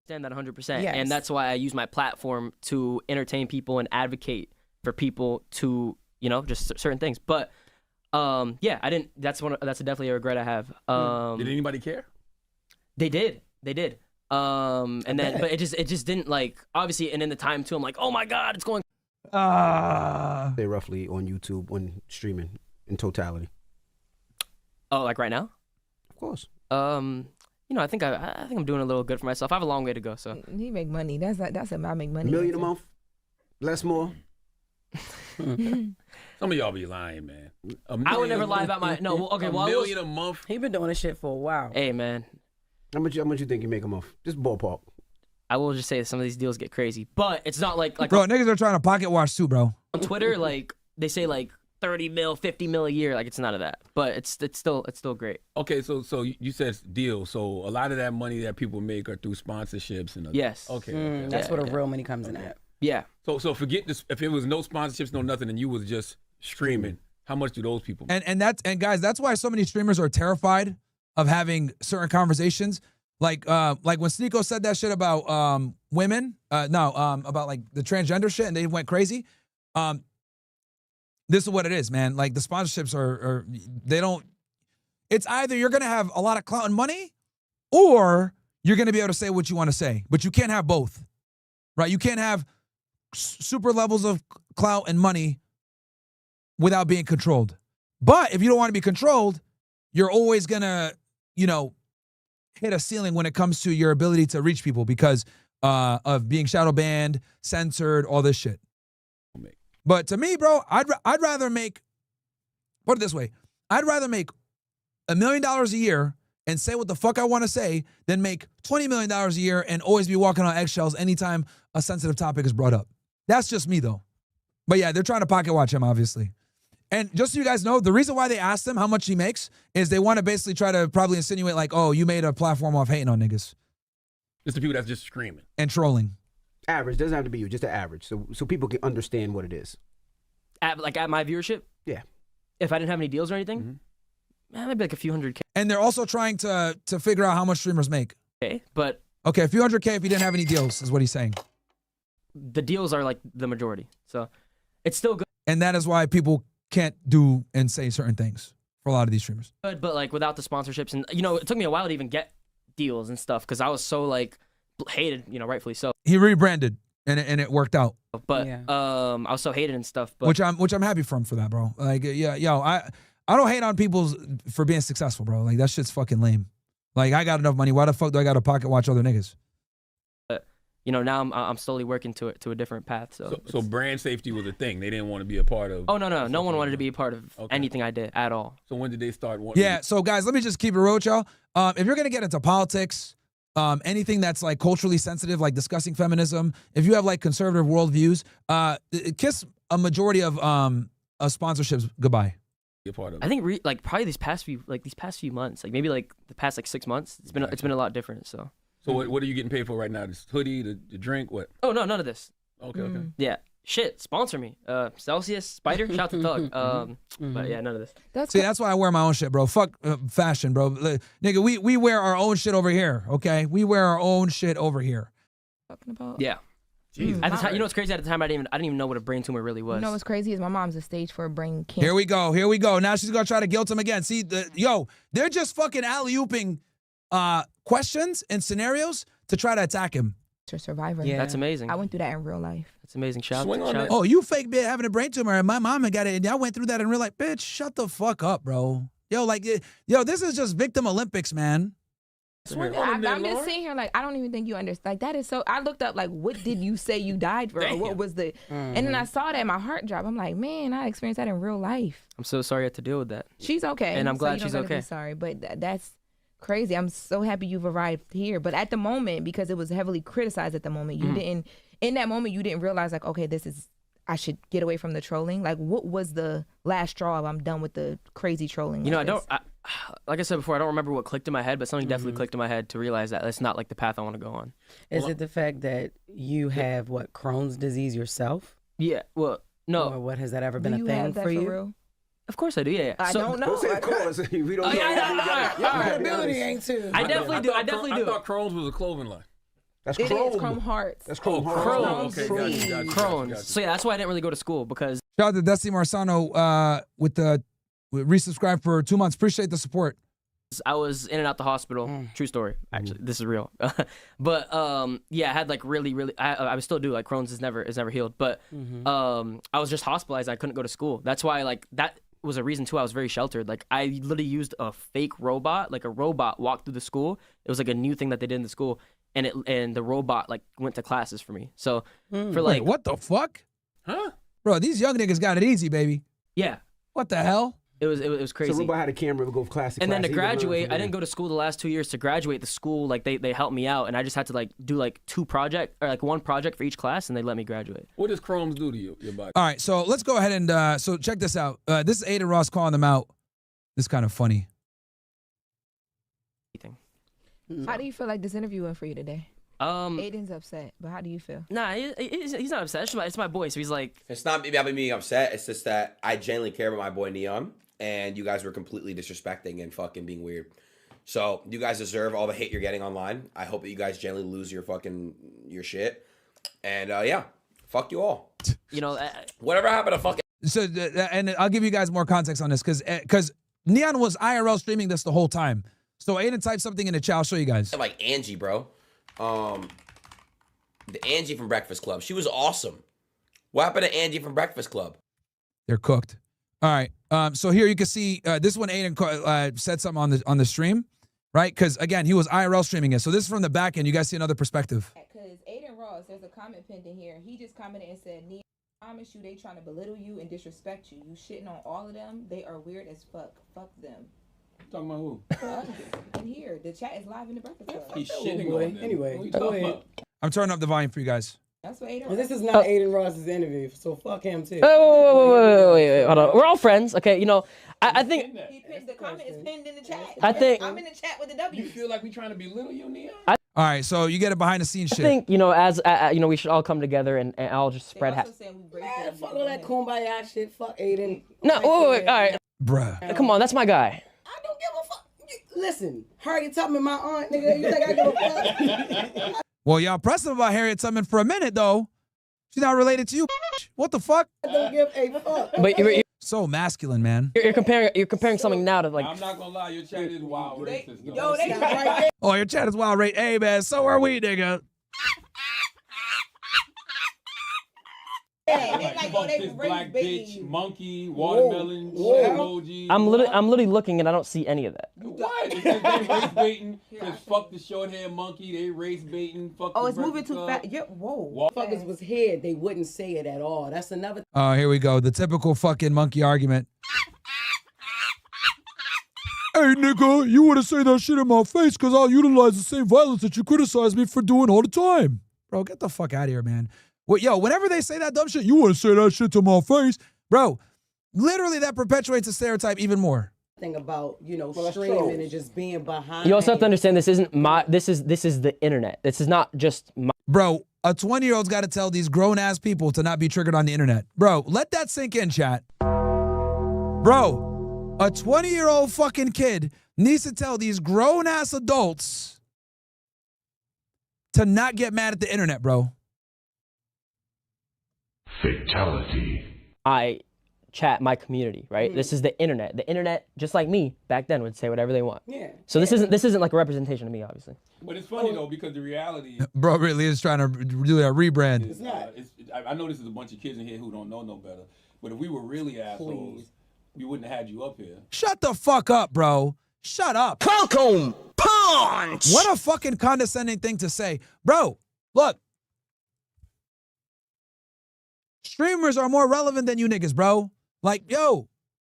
understand that 100%. Yes. And that's why I use my platform to entertain people and advocate for people to, you know, just certain things. But yeah, I didn't. That's definitely a regret I have. Did anybody care? They did. And then, but it just didn't, like, obviously, and in the time too, I'm like, oh my God, it's going. They roughly on YouTube when streaming in totality. Oh, like right now? Of course. You know, I think I'm doing a little good for myself. I have a long way to go, so. He make money. That's about make money. $1 million a month? Less, more? Some of y'all be lying, man. I would never lie about my $1 million a month. He been doing this shit for a while. Hey, man. How much you think you make a month? Just ballpark. I will just say that some of these deals get crazy, but it's not like bro, niggas are trying to pocket watch too, bro. On Twitter, like they say like 30 mil, 50 mil a year. Like it's none of that, but it's still great. Okay, so you said deals. So a lot of that money that people make are through sponsorships and other. Yes. Okay. That's where the real money comes in at. Yeah. So forget this. If it was no sponsorships, no nothing, and you was just streaming, how much do those people make? And guys, that's why so many streamers are terrified of having certain conversations. Like when Sneeko said that shit about women, about like the transgender shit, and they went crazy. This is what it is, man. Like the sponsorships are they don't. It's either you're gonna have a lot of clout and money, or you're gonna be able to say what you want to say. But you can't have both, right? You can't have super levels of clout and money without being controlled. But if you don't want to be controlled, you're always gonna, hit a ceiling when it comes to your ability to reach people because of being shadow banned, censored, all this shit. But to me, bro, I'd rather make, put it this way, I'd rather make $1 million a year and say what the fuck I want to say than make $20 million a year and always be walking on eggshells anytime a sensitive topic is brought up. That's just me, though. But yeah, they're trying to pocket watch him, obviously. And just so you guys know, the reason why they asked him how much he makes is they want to basically try to probably insinuate like, oh, you made a platform off hating on niggas. It's the people that's just screaming. And trolling. Average. Doesn't have to be you, just the average. So people can understand what it is. At my viewership? Yeah. If I didn't have any deals or anything? Maybe like a few hundred K. And they're also trying to figure out how much streamers make. Okay, but... Okay, a few hundred K if you didn't have any deals is what he's saying. The deals are like the majority. So it's still good. And that is why people can't do and say certain things for a lot of these streamers. But like without the sponsorships and, it took me a while to even get deals and stuff because I was so like hated, rightfully so. He rebranded and it worked out. But I was so hated and stuff. But which I'm happy for that, bro. Like, I don't hate on people for being successful, bro. Like that shit's fucking lame. Like I got enough money. Why the fuck do I got to pocket watch other niggas? Now I'm slowly working to a different path. So brand safety was a thing. They didn't want to be a part of. Oh no one wanted to be a part of anything I did at all. So when did they start wanting? Yeah. So guys, let me just keep it real with y'all. If you're gonna get into politics, anything that's like culturally sensitive, like discussing feminism, if you have like conservative worldviews, kiss a majority of sponsorships goodbye. Be a part of. I think probably these past few months, like maybe like the past like 6 months, it's been a lot different. So what are you getting paid for right now? This hoodie, the drink, what? Oh no, none of this. Okay. Yeah. Shit, sponsor me. Celsius, Spider, shout out to Thug. But yeah, none of this. That's why I wear my own shit, bro. Fuck fashion, bro. Nigga, we wear our own shit over here, okay? We wear our own shit over here. Talking about. Yeah. Jesus. At the time, what's crazy? At the time, I didn't even know what a brain tumor really was. You know what's crazy is my mom's a stage 4 brain cancer. Here we go. Now she's gonna try to guilt him again. See, they're just fucking alley-ooping questions and scenarios to try to attack him. Survivor. Yeah, that's amazing. I went through that in real life. That's amazing. Shout Swing on out. that. Oh, you fake bitch having a brain tumor, and my mom had got it, and I went through that in real life. Bitch, shut the fuck up, bro. This is just victim Olympics, man. Swing on I'm just sitting here like, I don't even think you understand. Like, that is so, I looked up like, what did you say you died for? Or what was the, and then I saw that and my heart dropped. I'm like, man, I experienced that in real life. I'm so sorry I had to deal with that. She's okay. And I'm glad you she's don't gotta okay. be sorry, but that's crazy. I'm so happy you've arrived here. But at the moment, because it was heavily criticized at the moment, in that moment, you didn't realize like, okay, I should get away from the trolling. Like, what was the last straw of I'm done with the crazy trolling? Like I said before, I don't remember what clicked in my head, but something definitely clicked in my head to realize that that's not like the path I want to go on. Is it the fact that you have Crohn's disease yourself? Yeah, well, no. Or what, has that ever been Do a thing have that for you? real? Of course I do, yeah. I don't know. Don't say of course. We don't know. Your credibility ain't too. I definitely do. I thought Crohn's was a clothing line. That's It Chrome. is Chrome Hearts. That's Chrome. Crohn's. Okay, got you, got you. Crohn's. So yeah, that's why I didn't really go to school because Shout out to Dusty Marsano with resubscribe for 2 months. Appreciate the support. I was in and out the hospital. True story. Actually, this is real. But yeah, I had like really. I still do like Crohn's is never healed. But I was just hospitalized. I couldn't go to school. That's why like that was a reason too. I was very sheltered. Like I literally used a fake robot. Like a robot walked through the school. It was like a new thing that they did in the school, and the robot like went to classes for me. So for like Wait, what the fuck? Huh? Bro, these young niggas got it easy, baby. yeah, What the hell? it was crazy. So Robot had a camera, would go class to And then class. to He would learn graduate, from I there. didn't go to school the last 2 years. To graduate, the school like they helped me out, and I just had to like do like one project for each class, and they let me graduate. What does Chrome's do to your body? All right, so let's go ahead and so check this out. This is Aiden Ross calling them out. This is kind of funny. How do you feel like this interview went for you today? Aiden's upset, but how do you feel? Nah, he's not upset. It's my boy, so he's like, It's not me about me being upset. It's just that I genuinely care about my boy N3on, and you guys were completely disrespecting and fucking being weird. So you guys deserve all the hate you're getting online. I hope that you guys genuinely lose your shit. And yeah, fuck you all. you know, Whatever happened to fucking So and I'll give you guys more context on this because N3on was IRL streaming this the whole time. So Aiden typed something in the chat. I'll show you guys. like Angie, bro? The Angie from Breakfast Club. She was awesome. What happened to Angie from Breakfast Club? They're cooked. All right. So here you can see this one. Aiden said something on the stream, right? Because again, he was IRL streaming it. So this is from the back end. You guys see another perspective. Because Aiden Ross, there's a comment pinned in here. He just commented and said, "Nia, I promise you, they trying to belittle you and disrespect you. You shitting on all of them. They are weird as fuck. Fuck them." Talking about who? In here, the chat is live in the Breakfast Club. He's shitting boy. on them. Anyway, What you go talking ahead. about? I'm turning up the volume for you guys. That's what Aiden Well, Ross. this is not Aiden Ross's interview, so fuck him too. wait, hold on. We're all friends, okay? You know, I think He pinned, the comment is pinned in the chat. I think- I'm in the chat with the W. You feel like we trying to belittle you, Nia? All right. So you get a behind the scenes I shit. think you know as you know we should all come together and I'll just They spread. also saying we Man, racist. fuck all that kumbaya shit. Fuck Aiden. No, wait, all right. Bruh. Come on, that's my guy. I don't give a fuck. Listen, Harriet Tubman, my aunt, nigga. You think I give a fuck? Well, y'all pressed him about Harriet Tubman for a minute though. She's not related to you. What the fuck? I don't give a fuck. But So masculine, man. you're comparing something now to like. I'm not gonna lie, your chat is wild racist. though. Yo, they right there. Oh, your chat is wild, right? Hey, man. So are we, nigga. they Like, like, fuck yo, they this race black bitch, baiting. monkey, watermelon, Whoa. shit emoji. I'm literally looking and I don't see any of that. What? It says they race baiting. Says fuck the short hair monkey. They race baiting. Fuck Oh, the it's moving Breakfast too Club. fast. Yeah, whoa. Wa- Motherfuckers was here, they wouldn't say it at all. That's another. Oh, here we go. The typical fucking monkey argument. Hey, nigga, you want to say that shit in my face because I'll utilize the same violence that you criticize me for doing all the time. Bro, get the fuck out of here, man. Well, yo, whenever they say that dumb shit, you want to say that shit to my face. Bro, literally that perpetuates the stereotype even more. thing about, you know, that's streaming trolls. and just being behind. You also have to understand this isn't my. This is the internet. This is not just my. Bro, a 20-year-old's got to tell these grown-ass people to not be triggered on the internet. Bro, let that sink in, chat. Bro, a 20-year-old fucking kid needs to tell these grown-ass adults to not get mad at the internet, bro. Fatality. I chat my community, right? This is the internet. The internet, just like me back then, would say whatever they want. Yeah. So this isn't like a representation of me, obviously. But it's funny though because the reality. Bro really is trying to do that rebrand. Is, I know this is a bunch of kids in here who don't know no better. But if we were really assholes, we wouldn't have had you up here. Shut the fuck up, bro. Shut up. Welcome, punch! What a fucking condescending thing to say. Bro, look. Streamers are more relevant than you niggas, bro. Like, yo,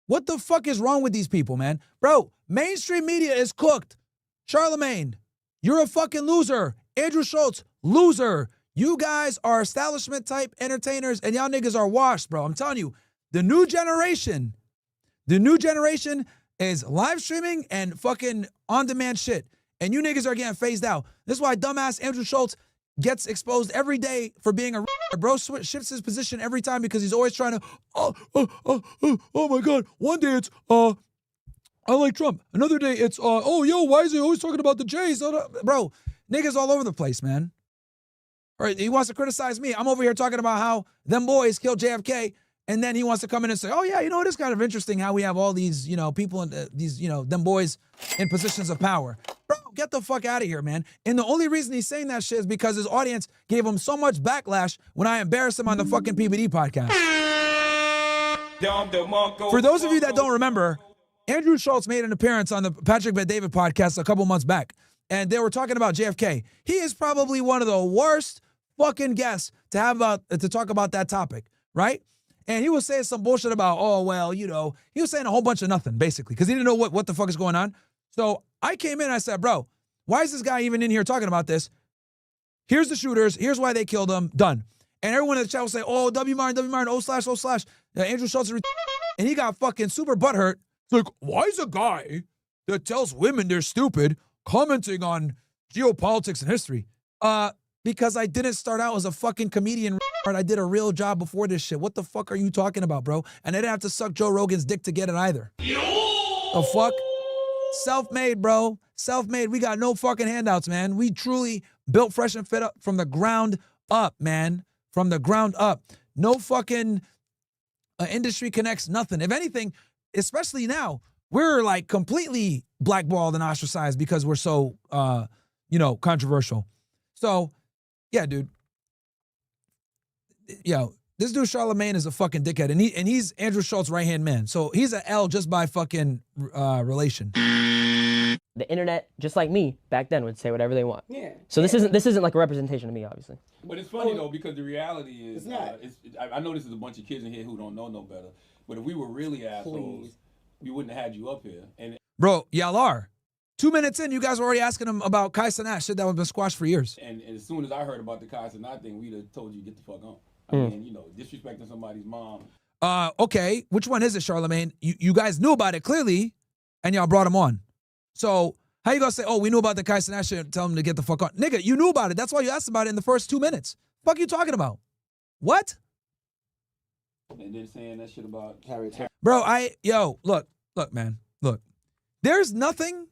what the fuck is wrong with these people, man? Bro, mainstream media is cooked. Charlemagne, you're a fucking loser. Andrew Schultz, loser. You guys are establishment type entertainers and y'all niggas are washed, bro. I'm telling you, the new generation is live streaming and fucking on-demand shit. And you niggas are getting phased out. This is why dumbass Andrew Schultz gets exposed every day for being a bro. Shifts his position every time because he's always trying to, oh my God. One day it's, I like Trump. Another day it's, oh, yo, why is he always talking about the Jays? Bro, niggas all over the place, man. or he wants to criticize me. I'm over here talking about how them boys killed JFK, and then he wants to come in and say, oh yeah, it is kind of interesting how we have all these, people in these, them boys in positions of power. Bro, get the fuck out of here, man. And the only reason he's saying that shit is because his audience gave him so much backlash when I embarrassed him on the fucking PBD podcast. For those of you that don't remember, Andrew Schultz made an appearance on the Patrick Bet-David podcast a couple months back, and they were talking about JFK. He is probably one of the worst fucking guests to talk about that topic, right? And he was saying some bullshit about, he was saying a whole bunch of nothing, basically, because he didn't know what the fuck is going on. So I came in and I said, bro, why is this guy even in here talking about this? Here's the shooters. Here's why they killed them. Done. And everyone in the chat will say, W. Myron, Andrew Schultz. And he got fucking super butthurt. It's like, why is a guy that tells women they're stupid commenting on geopolitics and history? Because I didn't start out as a fucking comedian. I did a real job before this shit. What the fuck are you talking about, bro? And I didn't have to suck Joe Rogan's dick to get it either. The fuck? Self-made, bro. Self-made. We got no fucking handouts, man. We truly built Fresh and Fit up from the ground up, man. From the ground up. No fucking industry connects, nothing. If anything, especially now, we're like completely blackballed and ostracized because we're so, controversial. So, yeah, dude. This dude Charlemagne is a fucking dickhead, and he's Andrew Schultz's right-hand man. So he's an L just by fucking relation. The internet, just like me back then, would say whatever they want. Yeah. So this isn't like a representation of me, obviously. But it's funny though, because the reality is, I know this is a bunch of kids in here who don't know no better. But if we were really assholes, we wouldn't have had you up here. And bro, y'all are. 2 minutes in, you guys were already asking him about Kai Cenat, shit that was been squashed for years. And as soon as I heard about the Kai Cenat thing, we'd have told you to get the fuck on. I mean, disrespecting somebody's mom. Okay, which one is it, Charlemagne? You guys knew about it clearly, and y'all brought him on. So how you gonna say, we knew about the Kai Cenat shit and tell him to get the fuck on? Nigga, you knew about it. That's why you asked about it in the first 2 minutes. Fuck you talking about? What? And then saying that shit about Bro, look, man. Look. There's nothing.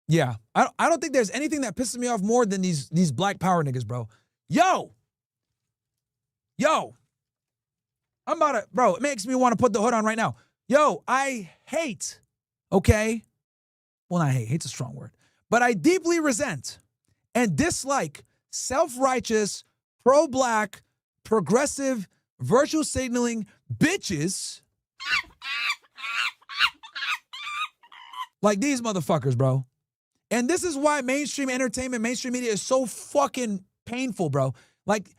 Yeah, I don't think there's anything that pisses me off more than these black power niggas, bro. Yo, I'm about to, bro, it makes me want to put the hood on right now. Yo, I hate, okay? Well, not hate, hate's a strong word. But I deeply resent and dislike self-righteous, pro-black, progressive, virtue signaling bitches like these motherfuckers, bro. And this is why mainstream entertainment, mainstream media is so fucking painful, bro. Like,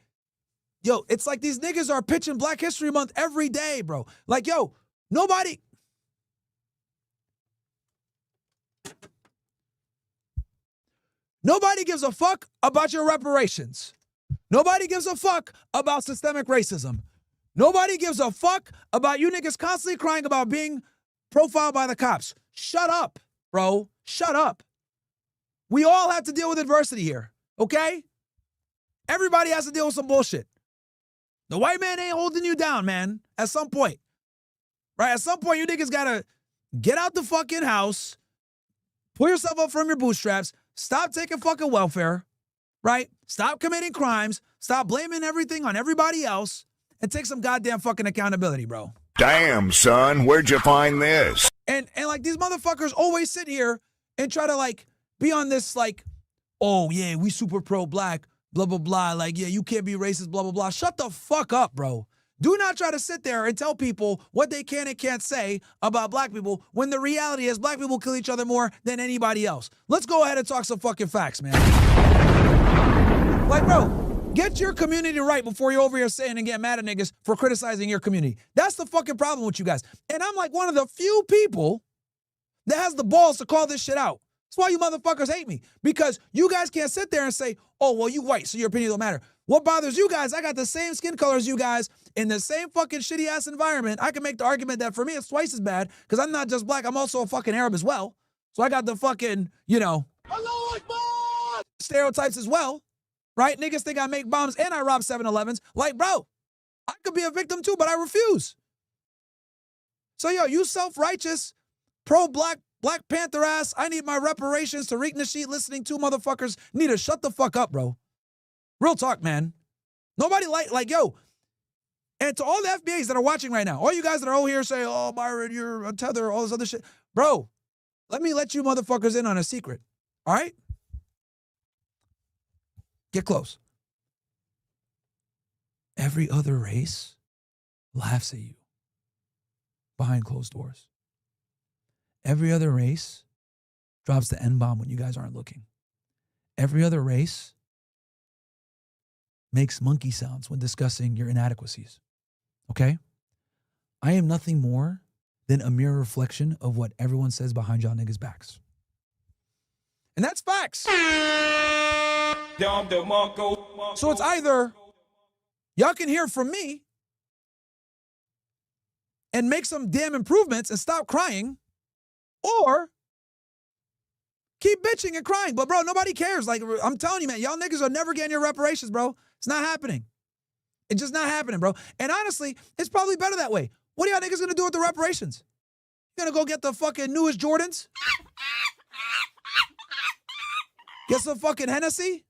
yo, it's like these niggas are pitching Black History Month every day, bro. Like, yo, nobody gives a fuck about your reparations. Nobody gives a fuck about systemic racism. Nobody gives a fuck about you niggas constantly crying about being profiled by the cops. Shut up, bro. Shut up. We all have to deal with adversity here, okay? Everybody has to deal with some bullshit. The white man ain't holding you down, man, at some point. Right? At some point, you niggas gotta get out the fucking house, pull yourself up from your bootstraps, stop taking fucking welfare, right? Stop committing crimes, stop blaming everything on everybody else, and take some goddamn fucking accountability, bro. Damn, son, where'd you find this? And like these motherfuckers always sit here and try to like be on this like, oh yeah, we super pro-black, blah, blah, blah. Like, yeah, you can't be racist, blah, blah, blah. Shut the fuck up, bro. Do not try to sit there and tell people what they can and can't say about black people when the reality is black people kill each other more than anybody else. Let's go ahead and talk some fucking facts, man. Like, bro, get your community right before you're over here saying and get mad at niggas for criticizing your community. That's the fucking problem with you guys. And I'm like one of the few people that has the balls to call this shit out. That's why you motherfuckers hate me. Because you guys can't sit there and say, oh, well, you white, so your opinion don't matter. What bothers you guys, I got the same skin color as you guys in the same fucking shitty-ass environment. I can make the argument that for me, it's twice as bad because I'm not just black, I'm also a fucking Arab as well. So I got the fucking, stereotypes as well, right? Niggas think I make bombs and I rob 7-Elevens. Like, bro, I could be a victim too, but I refuse. So, yo, you self-righteous, pro-black, Black Panther ass, I need my reparations to Reek Nasheed listening to motherfuckers need to shut the fuck up, bro. Real talk, man. Nobody like yo. And to all the FBAs that are watching right now, all you guys that are over here saying, oh, Myron, you're a tether, all this other shit. Bro, let me let you motherfuckers in on a secret. All right? Get close. Every other race laughs at you behind closed doors. Every other race drops the N-bomb when you guys aren't looking. Every other race makes monkey sounds when discussing your inadequacies. Okay? I am nothing more than a mere reflection of what everyone says behind y'all niggas' backs. And that's facts. So it's either y'all can hear from me and make some damn improvements and stop crying, or keep bitching and crying. But bro, nobody cares. Like, I'm telling you, man, y'all niggas are never getting your reparations, bro. It's not happening. It's just not happening, bro. And honestly, it's probably better that way. What are y'all niggas gonna do with the reparations? You gonna go get the fucking newest Jordans? Get some fucking Hennessy?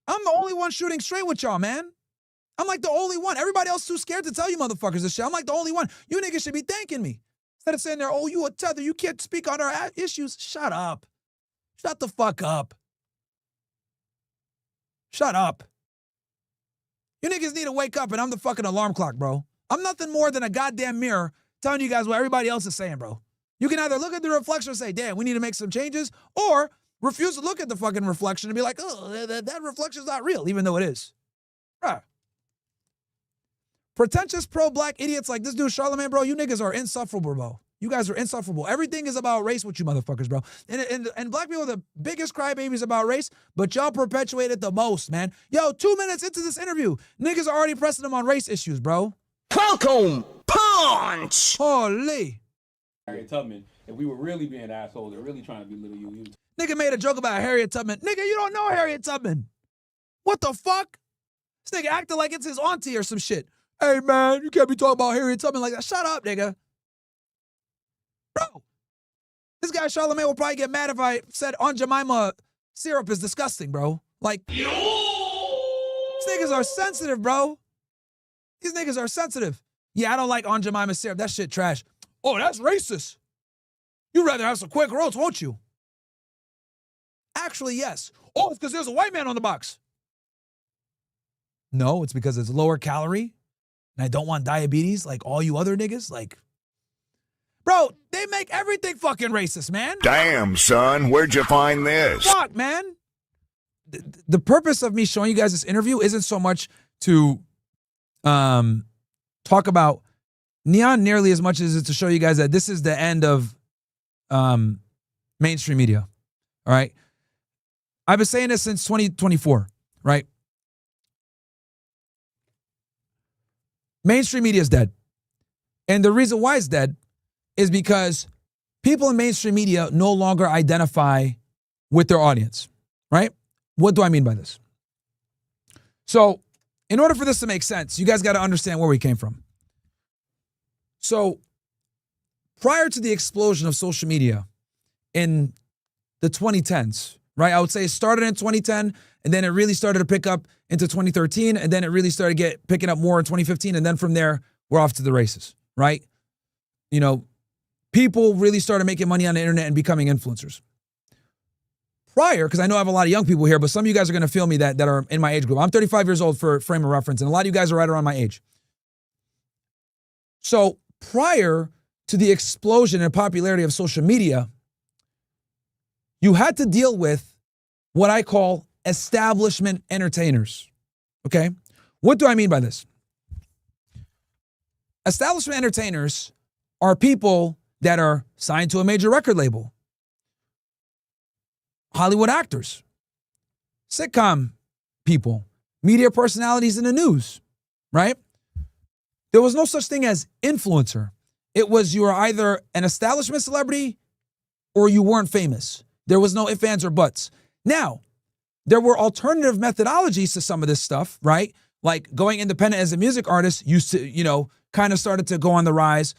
I'm the only one shooting straight with y'all, man. I'm like the only one. Everybody else too scared to tell you motherfuckers this shit. I'm like the only one. You niggas should be thanking me. Instead of saying there, oh, you a tether, you can't speak on our issues. Shut up. Shut the fuck up. Shut up. You niggas need to wake up, and I'm the fucking alarm clock, bro. I'm nothing more than a goddamn mirror telling you guys what everybody else is saying, bro. You can either look at the reflection and say, damn, we need to make some changes, or refuse to look at the fucking reflection and be like, oh, that reflection's not real, even though it is. Bruh. Pretentious pro-black idiots like this dude Charlamagne, bro, you niggas are insufferable, bro. You guys are insufferable. Everything is about race with you motherfuckers, bro. And black people are the biggest crybabies about race, but y'all perpetuate it the most, man. Yo, 2 minutes into this interview, niggas are already pressing them on race issues, bro. Welcome, punch! Holy. Harriet Tubman, if we were really being assholes and really trying to be little you. Nigga made a joke about Harriet Tubman. Nigga, you don't know Harriet Tubman. What the fuck? This nigga acting like it's his auntie or some shit. Hey, man, you can't be talking about Harriet Tubman like that. Shut up, nigga. Bro, this guy Charlamagne will probably get mad if I said Aunt Jemima syrup is disgusting, bro. Like, these niggas are sensitive, bro. These niggas are sensitive. Yeah, I don't like Aunt Jemima syrup. That shit trash. Oh, that's racist. You'd rather have some Quaker Oats, won't you? Actually, yes. Oh, it's because there's a white man on the box. No, it's because it's lower calorie, and I don't want diabetes like all you other niggas. Like, bro, they make everything fucking racist, man. Damn, son, where'd you find this? Fuck, man. The purpose of me showing you guys this interview isn't so much to talk about N3on nearly as much as it's to show you guys that this is the end of mainstream media. All right. I've been saying this since 2024, right? Mainstream media is dead. And the reason why it's dead is because people in mainstream media no longer identify with their audience, right? What do I mean by this? So, in order for this to make sense, you guys got to understand where we came from. So, prior to the explosion of social media in the 2010s, right? I would say it started in 2010, and then it really started to pick up into 2013, and then it really started picking up more in 2015, and then from there, we're off to the races, right? You know, people really started making money on the internet and becoming influencers. Prior, because I know I have a lot of young people here, but some of you guys are going to feel me that are in my age group. I'm 35 years old for frame of reference, and a lot of you guys are right around my age. So prior to the explosion and popularity of social media, you had to deal with what I call establishment entertainers, okay? What do I mean by this? Establishment entertainers are people that are signed to a major record label, Hollywood actors, sitcom people, media personalities in the news, right? There was no such thing as influencer. It was you were either an establishment celebrity or you weren't famous. There was no ifs, ands, or buts. Now, there were alternative methodologies to some of this stuff, right? Like going independent as a music artist used to, kind of started to go on the rise.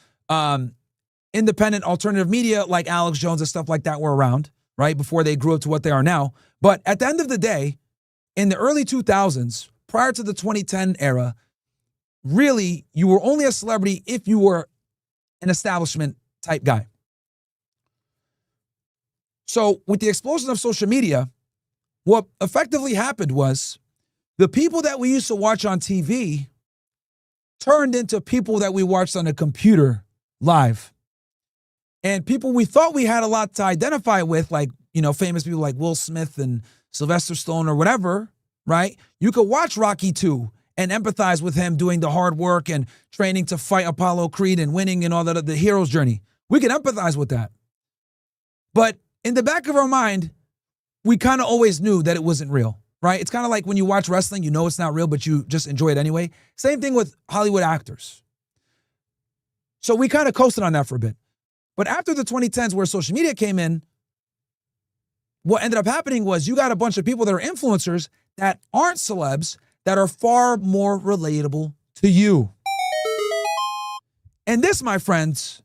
Independent alternative media like Alex Jones and stuff like that were around, right? Before they grew up to what they are now. But at the end of the day, in the early 2000s, prior to the 2010 era, really, you were only a celebrity if you were an establishment type guy. So with the explosion of social media, what effectively happened was the people that we used to watch on TV turned into people that we watched on a computer live. And people we thought we had a lot to identify with, like, you know, famous people like Will Smith and Sylvester Stallone or whatever, right? You could watch Rocky 2 and empathize with him doing the hard work and training to fight Apollo Creed and winning and all that, the hero's journey. We can empathize with that. But in the back of our mind, we kind of always knew that it wasn't real, right? It's kind of like when you watch wrestling, you know it's not real, but you just enjoy it anyway. Same thing with Hollywood actors. So we kind of coasted on that for a bit. But after the 2010s where social media came in, what ended up happening was you got a bunch of people that are influencers that aren't celebs that are far more relatable to you. And this, my friends,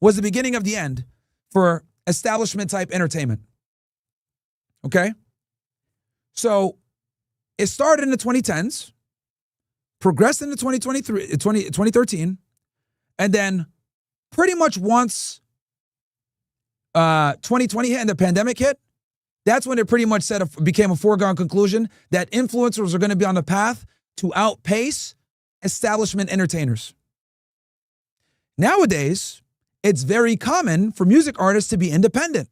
was the beginning of the end for establishment type entertainment. Okay? So it started in the 2010s, progressed into 2013, and then pretty much once 2020 hit and the pandemic hit, that's when it pretty much became a foregone conclusion that influencers are going to be on the path to outpace establishment entertainers. Nowadays, it's very common for music artists to be independent.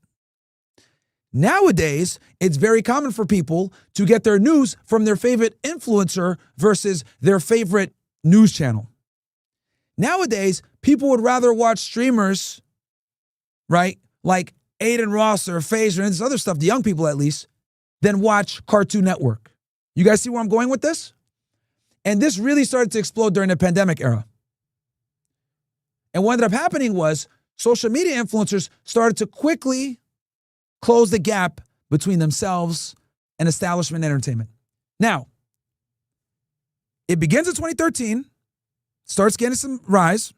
Nowadays, it's very common for people to get their news from their favorite influencer versus their favorite news channel. Nowadays, people would rather watch streamers, right, like Aiden Ross or Phaser and this other stuff, the young people at least, than watch Cartoon Network. You guys see where I'm going with this? And this really started to explode during the pandemic era. And what ended up happening was social media influencers started to quickly close the gap between themselves and establishment entertainment. Now, it begins in 2013, starts getting some rise.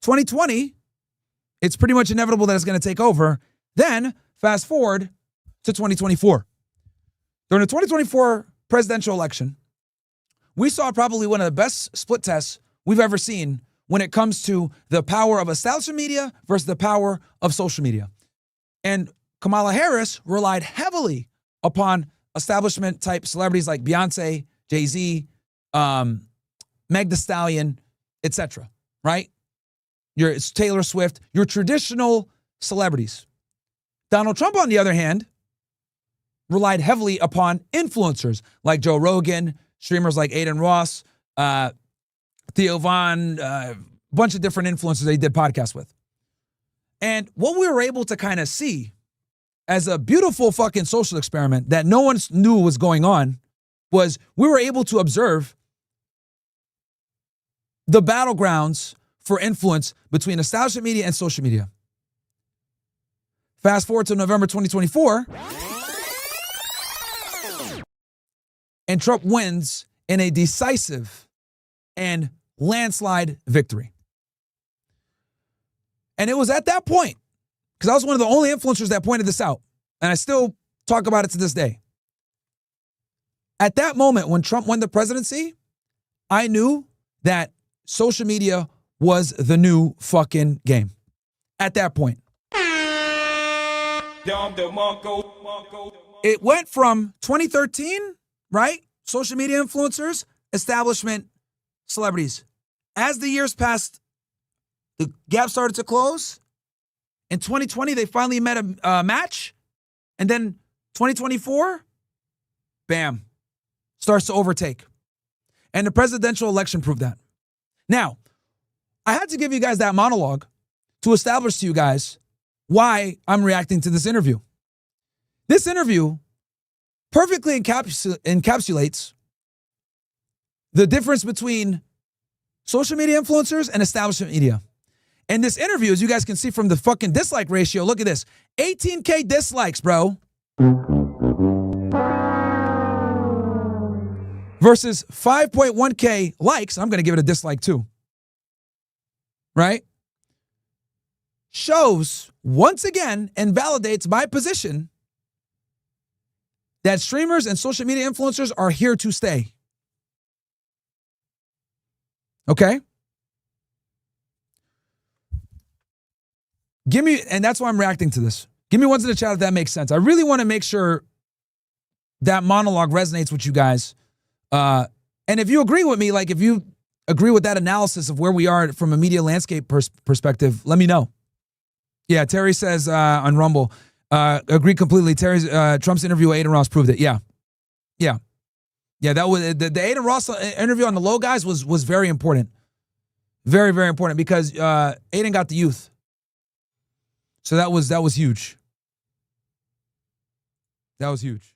2020, it's pretty much inevitable that it's going to take over. Then, fast forward to 2024. During the 2024 presidential election, we saw probably one of the best split tests we've ever seen when it comes to the power of establishment media versus the power of social media. And Kamala Harris relied heavily upon establishment type celebrities like Beyonce, Jay-Z, Meg Thee Stallion, etc. Right? It's Taylor Swift, your traditional celebrities. Donald Trump, on the other hand, relied heavily upon influencers like Joe Rogan, streamers like Aiden Ross, Theo Von, a bunch of different influencers that he did podcasts with. And what we were able to kind of see as a beautiful fucking social experiment that no one knew was going on was we were able to observe the battlegrounds for influence between establishment media and social media. Fast forward to November 2024, and Trump wins in a decisive and landslide victory. And it was at that point, because I was one of the only influencers that pointed this out, and I still talk about it to this day. At that moment, when Trump won the presidency, I knew that social media was the new fucking game. At that point. It went from 2013, right? Social media influencers, establishment, celebrities. As the years passed, the gap started to close. In 2020, they finally met a match. And then 2024, bam, starts to overtake. And the presidential election proved that. Now, I had to give you guys that monologue to establish to you guys why I'm reacting to this interview. This interview perfectly encapsulates the difference between social media influencers and establishment media. And this interview, as you guys can see from the fucking dislike ratio, look at this. 18K dislikes, bro. Versus 5.1K likes. I'm going to give it a dislike too. Right? shows once again and validates my position that streamers and social media influencers are here to stay. Okay? Give me, and that's why I'm reacting to this. Give me ones in the chat if that makes sense. I really want to make sure that monologue resonates with you guys. And if you agree with me, like if you agree with that analysis of where we are from a media landscape perspective, let me know. Yeah, Terry says on Rumble, agree completely. Terry's Trump's interview with Aiden Ross proved it. Yeah. That was the Aiden Ross interview on the low guys was very important, very, very important because Aiden got the youth, so that was huge. That was huge.